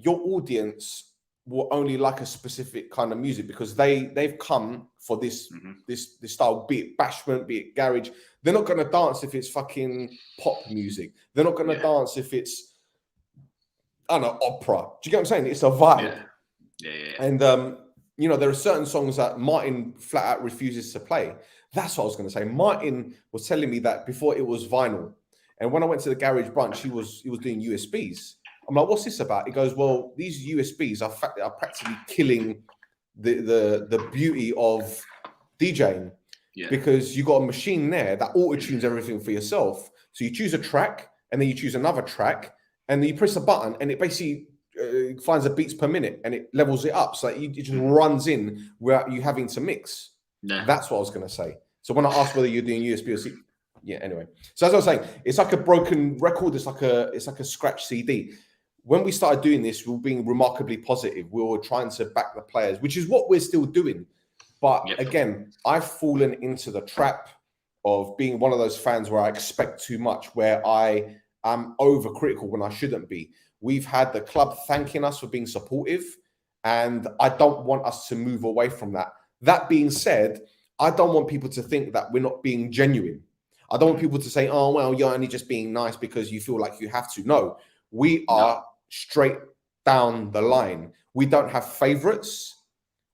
Speaker 1: your audience will only like a specific kind of music because they've come for this this style, be it bashment, be it garage. They're not going to dance if it's fucking pop music. They're not going to dance if it's, I don't know, opera. Do you get what I'm saying? It's a vibe.
Speaker 3: Yeah.
Speaker 1: And there are certain songs that Martin flat out refuses to play. That's what I was going to say. Martin was telling me that before it was vinyl, and when I went to the garage branch, he was doing USBs. I'm like, what's this about? He goes, well, these USBs are practically killing the beauty of DJing. Yeah. Because you got a machine there that auto-tunes everything for yourself. So you choose a track, and then you choose another track, and then you press a button, and it basically finds the beats per minute, and it levels it up. So it just runs in without you having to mix. Yeah. That's what I was going to say. So when I asked whether you're doing USB or CD, anyway. So as I was saying, it's like a broken record. It's like a scratch CD. When we started doing this, we were being remarkably positive. We were trying to back the players, which is what we're still doing. But again, I've fallen into the trap of being one of those fans where I expect too much, where I am overcritical when I shouldn't be. We've had the club thanking us for being supportive, and I don't want us to move away from that. That being said, I don't want people to think that we're not being genuine. I don't want people to say, oh, well, you're only just being nice because you feel like you have to. No, we are straight down the line. We don't have favorites.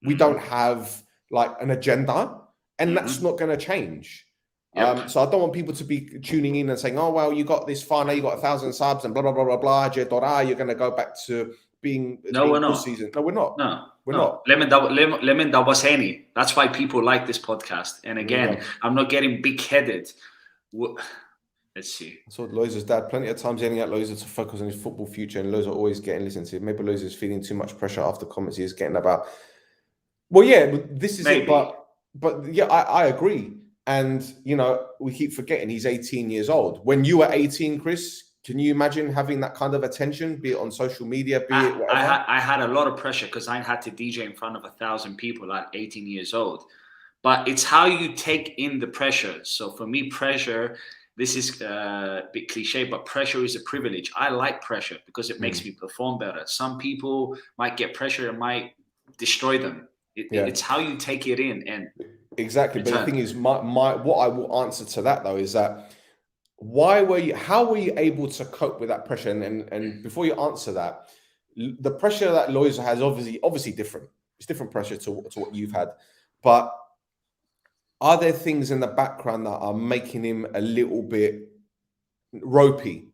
Speaker 1: We don't have like an agenda, and that's not going to change. So I don't want people to be tuning in and saying, oh, well, you got this far now, you got 1,000 subs and blah, blah, blah, blah, blah, you're going to go back to being
Speaker 3: we're not.
Speaker 1: Season. No, we're not.
Speaker 3: We're not. Lemon that was any. That's why people like this podcast. And again, I'm not getting big-headed. Let's see.
Speaker 1: I saw Loisa's dad plenty of times yelling at Loisa to focus on his football future, and Loisa always getting listened to. Maybe Loisa's feeling too much pressure after comments he is getting about. Well, yeah, but this is it. But yeah, I agree. And, we keep forgetting he's 18 years old. When you were 18, Chris, can you imagine having that kind of attention, be it on social media, be it whatever?
Speaker 3: I had a lot of pressure because I had to DJ in front of 1,000 people at 18 years old. But it's how you take in the pressure. So for me, pressure, this is a bit cliche, but pressure is a privilege. I like pressure because it makes me perform better. Some people might get pressure and might destroy them. It's how you take it in. And
Speaker 1: exactly. But the thing is, my what I will answer to that though is that how were you able to cope with that pressure? And before you answer that, the pressure that Loisa has obviously different. It's different pressure to what you've had. But are there things in the background that are making him a little bit ropey?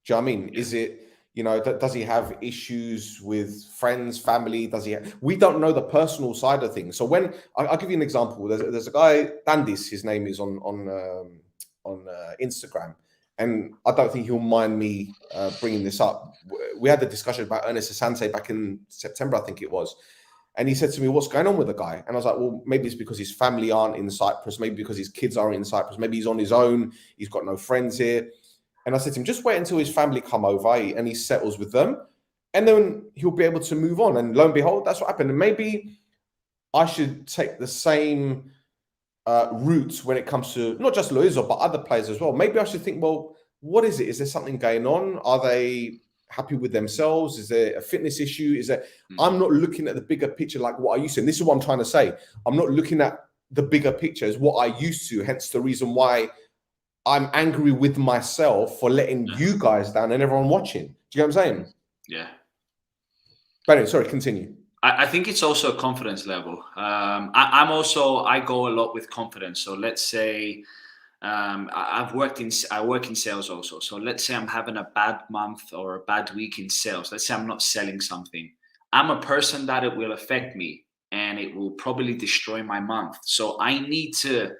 Speaker 1: Do you know what I mean? Is it, does he have issues with friends, family? We don't know the personal side of things. So when I'll give you an example, there's a guy, Dandis, his name is on Instagram, and I don't think he'll mind me bringing this up. We had the discussion about Ernest Asante back in September, I think it was, and he said to me, "What's going on with the guy?" And I was like, "Well, maybe it's because his family aren't in Cyprus, maybe because his kids are in Cyprus, maybe he's on his own, he's got no friends here." And I said to him, just wait until his family come over and he settles with them, and then he'll be able to move on. And lo and behold, that's what happened. And maybe I should take the same route when it comes to not just Loiza, but other players as well. Maybe I should think, well, what is it? Is there something going on? Are they happy with themselves? Is there a fitness issue? Is there? I'm not looking at the bigger picture like what I used to. And this is what I'm trying to say. I'm not looking at the bigger picture as what I used to, hence the reason why I'm angry with myself for letting you guys down and everyone watching. Do you get what I'm saying?
Speaker 3: Yeah.
Speaker 1: But anyway, sorry, continue.
Speaker 3: I think it's also a confidence level. I go a lot with confidence. So let's say I work in sales also. So let's say I'm having a bad month or a bad week in sales. Let's say I'm not selling something. I'm a person that it will affect me and it will probably destroy my month. So I need to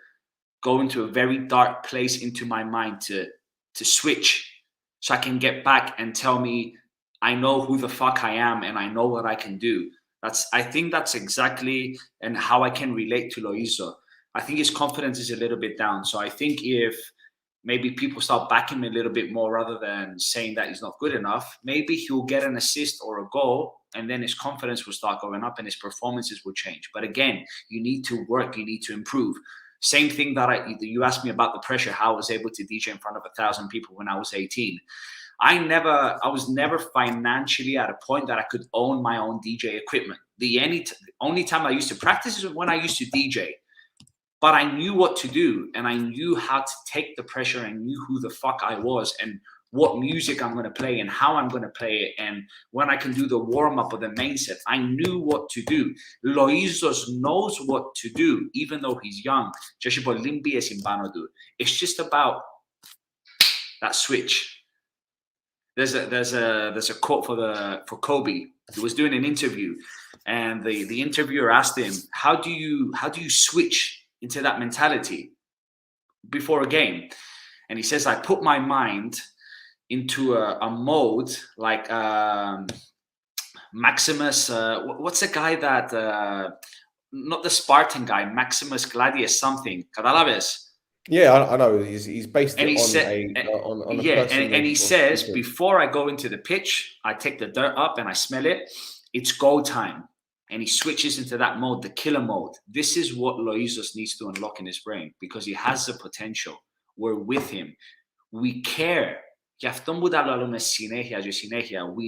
Speaker 3: go into a very dark place into my mind to switch, so I can get back and tell me I know who the fuck I am and I know what I can do. I think that's exactly and how I can relate to Loizo. I think his confidence is a little bit down. So I think if maybe people start backing him a little bit more rather than saying that he's not good enough, maybe he'll get an assist or a goal and then his confidence will start going up and his performances will change. But again, you need to work, you need to improve. Same thing that you asked me about the pressure, how I was able to DJ in front of 1,000 people when I was 18. I was never financially at a point that I could own my own DJ equipment. The only time I used to practice is when I used to DJ. But I knew what to do and I knew how to take the pressure and knew who the fuck I was and what music I'm going to play and how I'm going to play it and when I can do the warm-up or the main set. I knew what to do. Loizos knows what to do, even though he's young. It's just about that switch. There's a quote for Kobe. He was doing an interview and the interviewer asked him, how do you switch into that mentality before a game? And he says, I put my mind into a mode like Maximus, what's the guy that not the Spartan guy, Maximus Gladius something, Cadalaves.
Speaker 1: Yeah, I know. He's based
Speaker 3: and
Speaker 1: it
Speaker 3: he
Speaker 1: on
Speaker 3: said,
Speaker 1: on a
Speaker 3: yeah,
Speaker 1: person
Speaker 3: and he says, before I go into the pitch, I take the dirt up and I smell it. It's go time. And he switches into that mode, the killer mode. This is what Loizos needs to unlock in his brain because he has the potential. We're with him. We care. We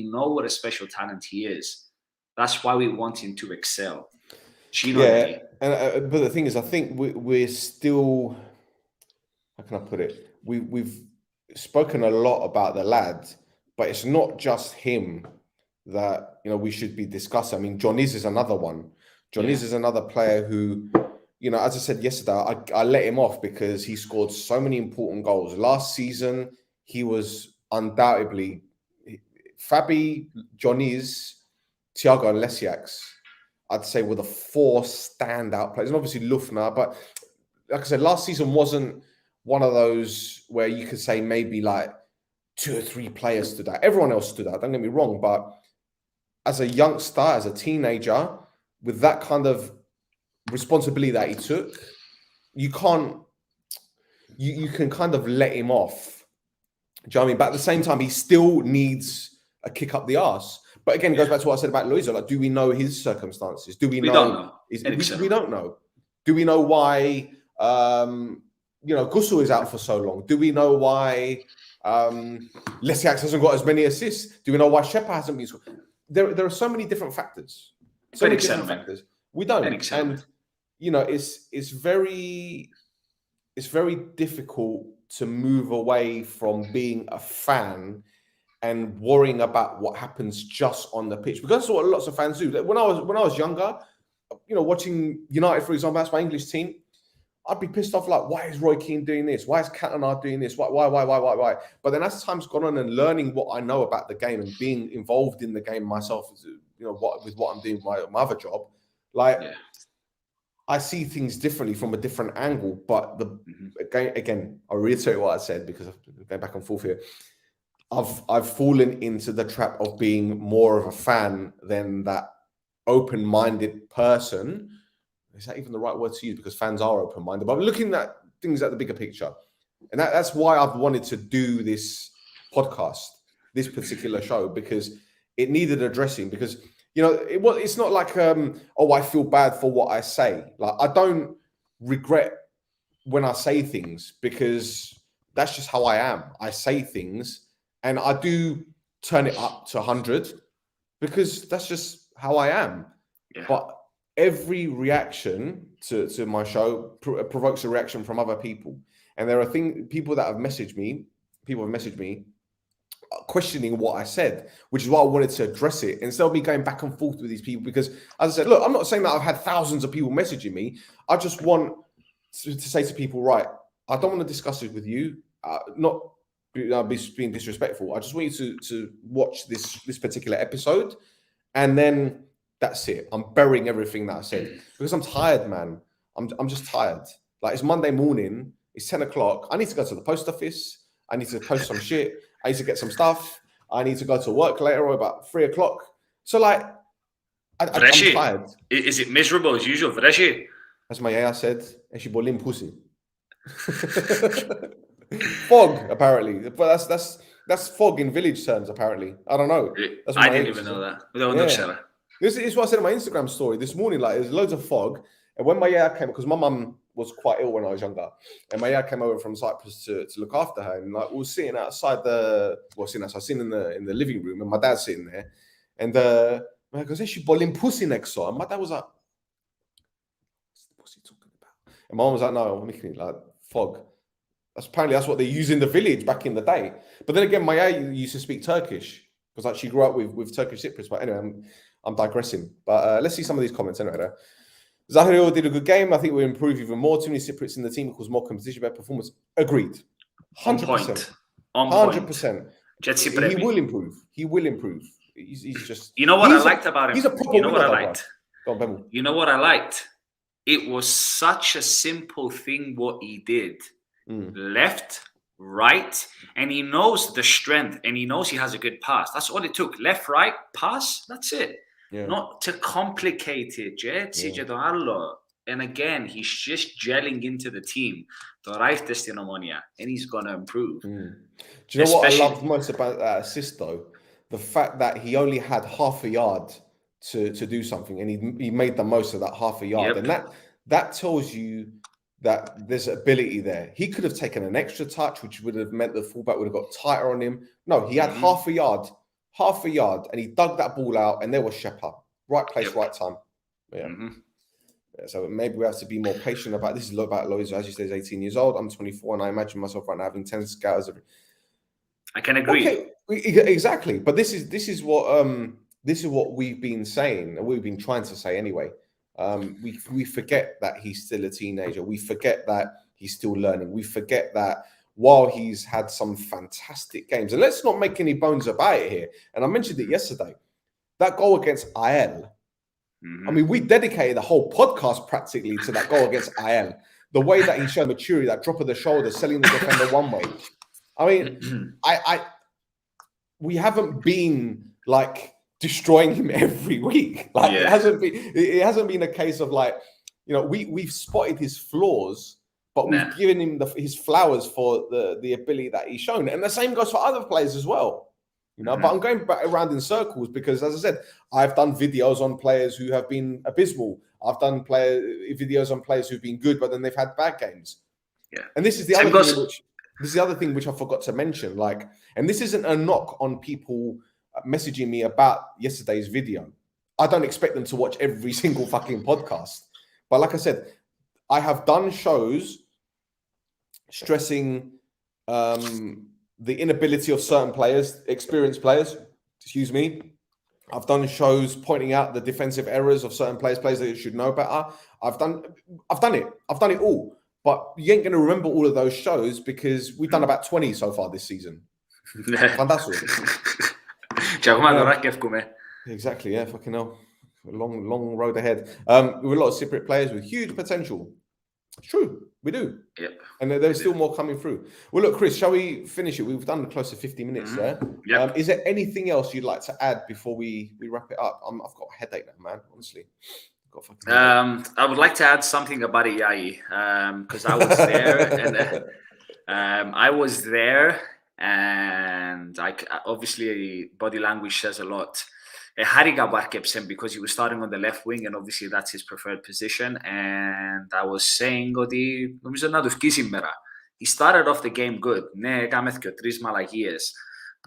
Speaker 3: know what a special talent he is. That's why we want him to excel.
Speaker 1: Yeah, but the thing is, I think we're still, how can I put it? We've spoken a lot about the lad, but it's not just him that we should be discussing. I mean, Johnny's is another one. Johnny's is another player who, as I said yesterday, I let him off because he scored so many important goals. Last season, he was undoubtedly Fabi, Johnny's, Thiago and Lesiak's, I'd say, were the four standout players. And obviously Lufner, but like I said, last season wasn't one of those where you could say maybe like 2 or 3 players stood out. Everyone else stood out, don't get me wrong, but as a youngster, as a teenager, with that kind of responsibility that he took, you can kind of let him off. Do you know what I mean? But at the same time, he still needs a kick up the arse. But again, it goes back to what I said about Loizo. Like, do we know his circumstances? Do we know?
Speaker 3: Don't know.
Speaker 1: We don't know. Do we know why Gusul is out for so long? Do we know why Lesiak hasn't got as many assists? Do we know why Shepa hasn't been? There are so many different factors. We don't. And it's very difficult to move away from being a fan and worrying about what happens just on the pitch, because that's what lots of fans do. When I was younger, watching United, for example, that's my English team, I'd be pissed off, like, why is Roy Keane doing this? Why is Cantona doing this? Why? But then as time's gone on and learning what I know about the game and being involved in the game myself, with what I'm doing with my other job, I see things differently from a different angle. But again, I'll reiterate what I said because I'm going back and forth here. I've fallen into the trap of being more of a fan than that open-minded person. Is that even the right word to use? Because fans are open-minded. But I'm looking at things at the bigger picture. And that's why I've wanted to do this podcast, this particular show, because it needed addressing. Because, it's not like, I feel bad for what I say. Like, I don't regret when I say things because that's just how I am. I say things and I do turn it up to 100 because that's just how I am. Yeah. But every reaction to my show provokes a reaction from other people. And there are people that have messaged me questioning what I said, which is why I wanted to address it instead of me going back and forth with these people. Because as I said, look, I'm not saying that I've had thousands of people messaging me. I just want to say to people, right, I don't want to discuss it with you. Not being disrespectful. I just want you to watch this particular episode, and then that's it. I'm burying everything that I said because I'm tired, man. I'm just tired. Like, it's Monday morning. It's 10 o'clock. I need to go to the post office. I need to post some shit. I need to get some stuff. I need to go to work later, about 3 o'clock. So, like, I'm tired.
Speaker 3: Is it miserable as usual, Freshy?
Speaker 1: As my yaya said, and she bolim pussy. Fog, apparently. But that's fog in village terms, apparently. I don't know.
Speaker 3: I didn't even know that.
Speaker 1: Yeah. This is what I said in my Instagram story this morning. Like, there's loads of fog. And when my yaya came, because my mum was quite ill when I was younger, and my yaya came over from Cyprus to look after her, and like, we were sitting outside sitting in the living room, and my dad's sitting there, and I goes, "Is she boiling pussy next door?" And my dad was like, "What's the pussy talking about?" And my mum was like, "No, I'm making it like fog." That's what they use in the village back in the day. But then again, my yaya used to speak Turkish because like she grew up with Turkish Cypriots. But anyway, I'm digressing. But let's see some of these comments anyway. There. Zahario did a good game. I think we'll improve even more. Too many Cypriots in the team equals more competition, better performance. Agreed. 100%. 100%. He will improve. He will improve. He's just.
Speaker 3: You know what I liked about him?
Speaker 1: He's a proper
Speaker 3: You know what I liked?
Speaker 1: You
Speaker 3: know what I liked? It was such a simple thing what he did. Left, right, and he knows the strength, and he knows he has a good pass. That's all it took. Left, right, pass. That's it. Yeah. Not to complicate it. Yeah. And again, he's just gelling into the team. And he's going to improve.
Speaker 1: Do you know what I loved most about that assist, though? The fact that he only had half a yard to do something, and he made the most of that half a yard. Yep. And that tells you that there's ability there. He could have taken an extra touch, which would have meant the fullback would have got tighter on him. No, he had half a yard, and he dug that ball out, and there was Shepherd. Right place, right time. Yeah. Yeah. So maybe we have to be more patient about this. Is about Loizo, as you say, he's 18 years old. I'm 24, and I imagine myself right now having 10 scouts.
Speaker 3: I can agree.
Speaker 1: Okay, exactly. But this is what we've been saying, and we've been trying to say anyway. We forget that he's still a teenager. We forget that he's still learning. We forget that while he's had some fantastic games, and let's not make any bones about it here. And I mentioned it yesterday, that goal against IL. I mean, we dedicated the whole podcast practically to that goal against IL. The way that he showed maturity, that drop of the shoulder, selling the defender one way. I mean, we haven't been like destroying him every week. Like it hasn't been a case of like, you know, we've spotted his flaws, but we've given him his flowers for the ability that he's shown. And the same goes for other players as well. You know, but I'm going back around in circles because, as I said, I've done videos on players who have been abysmal. I've done videos on players who've been good, but then they've had bad games. Yeah. And this is the other thing which I forgot to mention. Like, and this isn't a knock on people messaging me about yesterday's video. I don't expect them to watch every single fucking podcast. But like I said, I have done shows stressing the inability of certain players, experienced players, I've done shows pointing out the defensive errors of certain players that should know better. I've done it all. But you ain't going to remember all of those shows because we've done about 20 so far this season. Exactly, yeah, fucking hell. A long road ahead. With a lot of Cypriot players with huge potential. It's true, we do. Yep. And there's still more coming through. Well, look, Chris, shall we finish it? We've done close to 50 minutes there. Yep. Is there anything else you'd like to add before we wrap it up? I've got a headache now, man, honestly.
Speaker 3: I would like to add something about Iyai, because I was there and obviously body language says a lot. Because he was starting on the left wing, and obviously that's his preferred position. And I was saying, he started off the game good.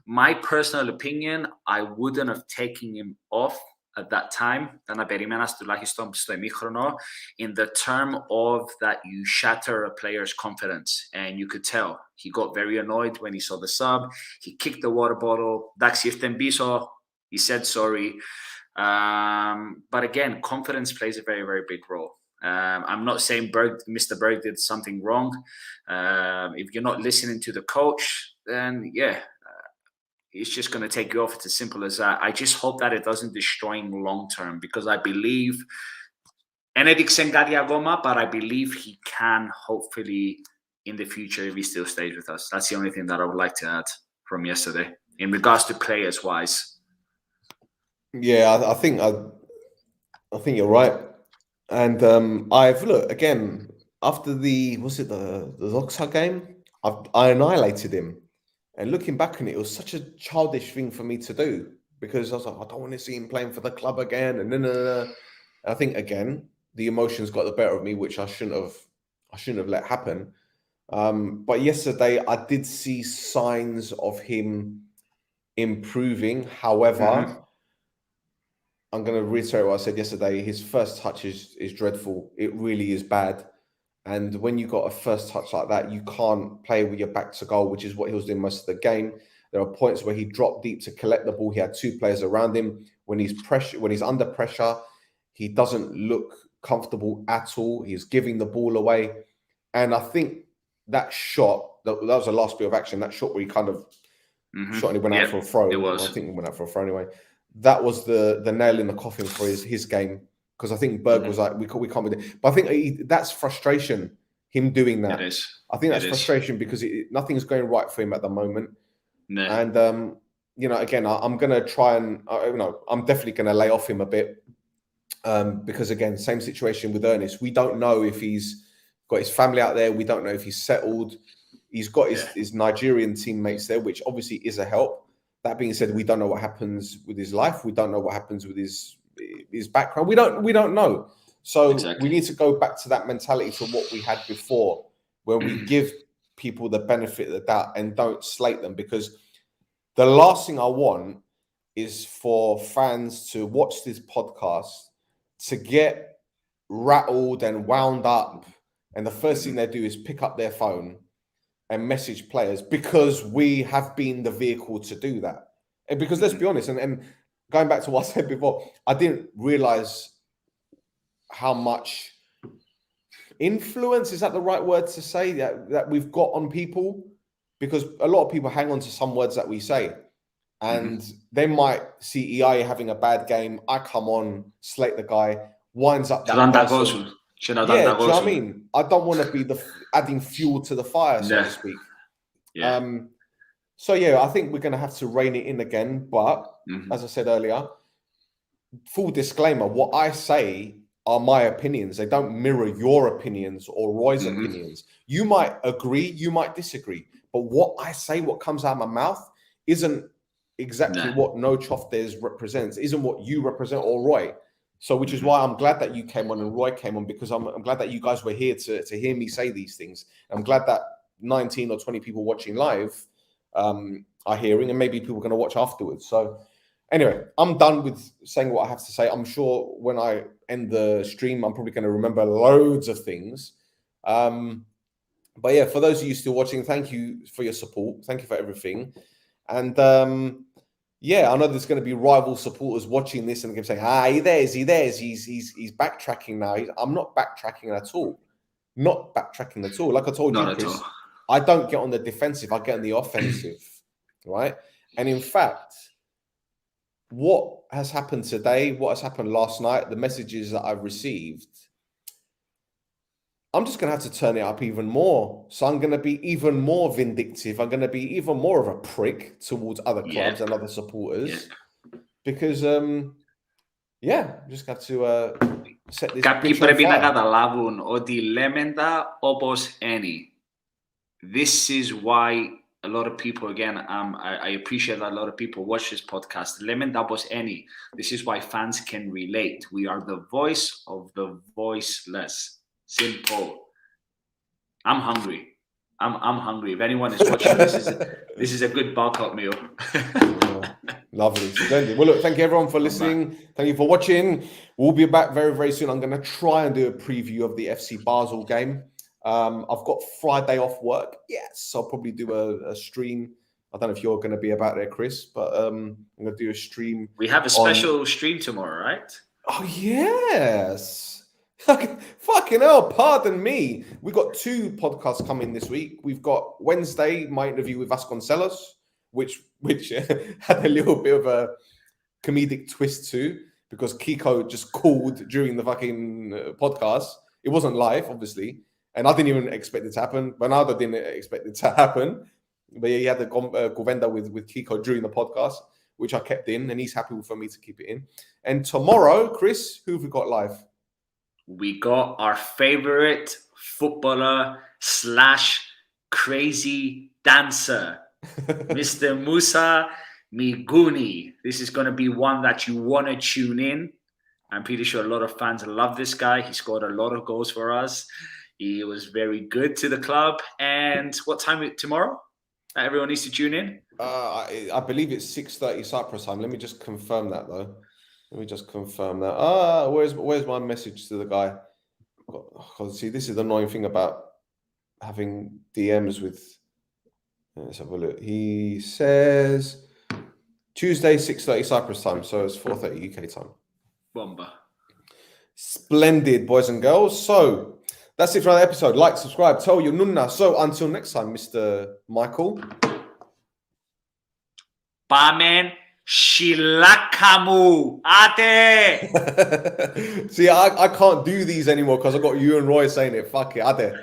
Speaker 3: My personal opinion, I wouldn't have taken him off at that time. In the term of that you shatter a player's confidence. And you could tell he got very annoyed when he saw the sub. He kicked the water bottle. He said sorry. But again, confidence plays a very, very big role. I'm not saying Mr. Berg did something wrong. If you're not listening to the coach, then it's just going to take you off. It's as simple as that. I just hope that it doesn't destroy him long term, because I believe, and but I believe he can hopefully in the future if he still stays with us. That's the only thing that I would like to add from yesterday in regards to players wise.
Speaker 1: Yeah, I think you're right. And I've look again after the Oxa game, I annihilated him. And looking back on it, it was such a childish thing for me to do, because I was like, I don't want to see him playing for the club again. And I think again, the emotions got the better of me, which I shouldn't have let happen. But yesterday I did see signs of him improving. However, I'm going to reiterate what I said yesterday. His first touch is dreadful. It really is bad. And when you got a first touch like that, you can't play with your back to goal, which is what he was doing most of the game. There are points where he dropped deep to collect the ball. He had two players around him. When he's under pressure, he doesn't look comfortable at all. He's giving the ball away. And I think that shot, that was the last bit of action, that shot where he kind of shot and he went out for a throw.
Speaker 3: It was.
Speaker 1: Well, I think he went out for a throw anyway. That was the nail in the coffin for his game. Because I think Berg was like, we can't be there. But I think that's frustration, him doing that.
Speaker 3: It is.
Speaker 1: I think that's frustration because nothing's going right for him at the moment.
Speaker 3: No.
Speaker 1: And, again, I'm going to try and, I'm definitely going to lay off him a bit. Because, again, same situation with Ernest. We don't know if he's got his family out there. We don't know if he's settled. He's got his Nigerian teammates there, which obviously is a help. That being said, we don't know what happens with his life. We don't know what happens with his background. We don't know. So we need to go back to that mentality to what we had before, where we give people the benefit of the doubt and don't slate them, because the last thing I want is for fans to watch this podcast, to get rattled and wound up, and the first thing they do is pick up their phone and message players, because we have been the vehicle to do that. And because let's be honest, and going back to what I said before, I didn't realize how much influence, is that the right word to say, that we've got on people, because a lot of people hang on to some words that we say, and they might see EI having a bad game. I come on, slate the guy, winds up that person. Do you know what I mean? I don't want to be adding fuel to the fire, so to speak.
Speaker 3: Yeah.
Speaker 1: So I think we're going to have to rein it in again. But as I said earlier, full disclaimer: what I say are my opinions. They don't mirror your opinions or Roy's opinions. You might agree, you might disagree, but what I say, what comes out of my mouth, isn't exactly what No Choftes represents. Isn't what you represent or Roy. So, which is why I'm glad that you came on and Roy came on, because I'm glad that you guys were here to hear me say these things. I'm glad that 19 or 20 people watching live are hearing, and maybe people are going to watch afterwards. So anyway, I'm done with saying what I have to say. I'm sure when I end the stream, I'm probably going to remember loads of things. But for those of you still watching, thank you for your support. Thank you for everything. And I know there's going to be rival supporters watching this and saying, he's backtracking now. I'm not backtracking at all. Not backtracking at all. Like I told you, Chris, I don't get on the defensive. I get on the offensive, right? And in fact, what has happened today, what has happened last night, the messages that I've received, I'm just going to have to turn it up even more. So I'm going to be even more vindictive. I'm going to be even more of a prick towards other clubs and other supporters. Because, just got to set this
Speaker 3: Κάποιοι
Speaker 1: bitch on
Speaker 3: πρέπει να
Speaker 1: fire.
Speaker 3: καταλάβουν ότι λέμε τα όπως είναι. This is why a lot of people, again, I appreciate that a lot of people watch this podcast. Λέμε τα όπως είναι. This is why fans can relate. We are the voice of the voiceless. Simple. I'm hungry. I'm hungry. If anyone is watching, this is a good bulk up meal.
Speaker 1: Lovely. Splendid. Well, look, thank you everyone for listening. Thank you for watching. We'll be back very, very soon. I'm going to try and do a preview of the FC Basel game. I've got Friday off work. Yes, I'll probably do a stream. I don't know if you're going to be about there, Chris, but I'm going to do a stream.
Speaker 3: We have a special stream tomorrow, right?
Speaker 1: Oh, yes. Fucking hell, pardon me. We got 2 podcasts coming this week. We've got Wednesday, my interview with Vasconcelos, which had a little bit of a comedic twist too, because Kiko just called during the fucking podcast. It wasn't live, obviously, and I didn't even expect it to happen. Bernardo didn't expect it to happen, but yeah, he had the Govenda with Kiko during the podcast, which I kept in, and he's happy for me to keep it in. And tomorrow, Chris, who have we got live?
Speaker 3: We got our favorite footballer / crazy dancer, Mr. Musa Miguni. This is going to be one that you want to tune in. I'm pretty sure a lot of fans love this guy. He scored a lot of goals for us. He was very good to the club. And what time tomorrow? Everyone needs to tune in.
Speaker 1: I believe it's 6:30 Cyprus time. Let me just confirm that though. Let me just confirm that. Where's my message to the guy? See, this is the annoying thing about having DMs with. Let's have a look. He says Tuesday 6:30 Cyprus time, so it's 4:30 UK time.
Speaker 3: Bomba.
Speaker 1: Splendid, boys and girls. So that's it for another episode. Like, subscribe, tell your nunna. So until next time, Mr. Michael.
Speaker 3: Pamen Shilakamu. Ate.
Speaker 1: See, I can't do these anymore because I got you and Roy saying it. Fuck it, Ade.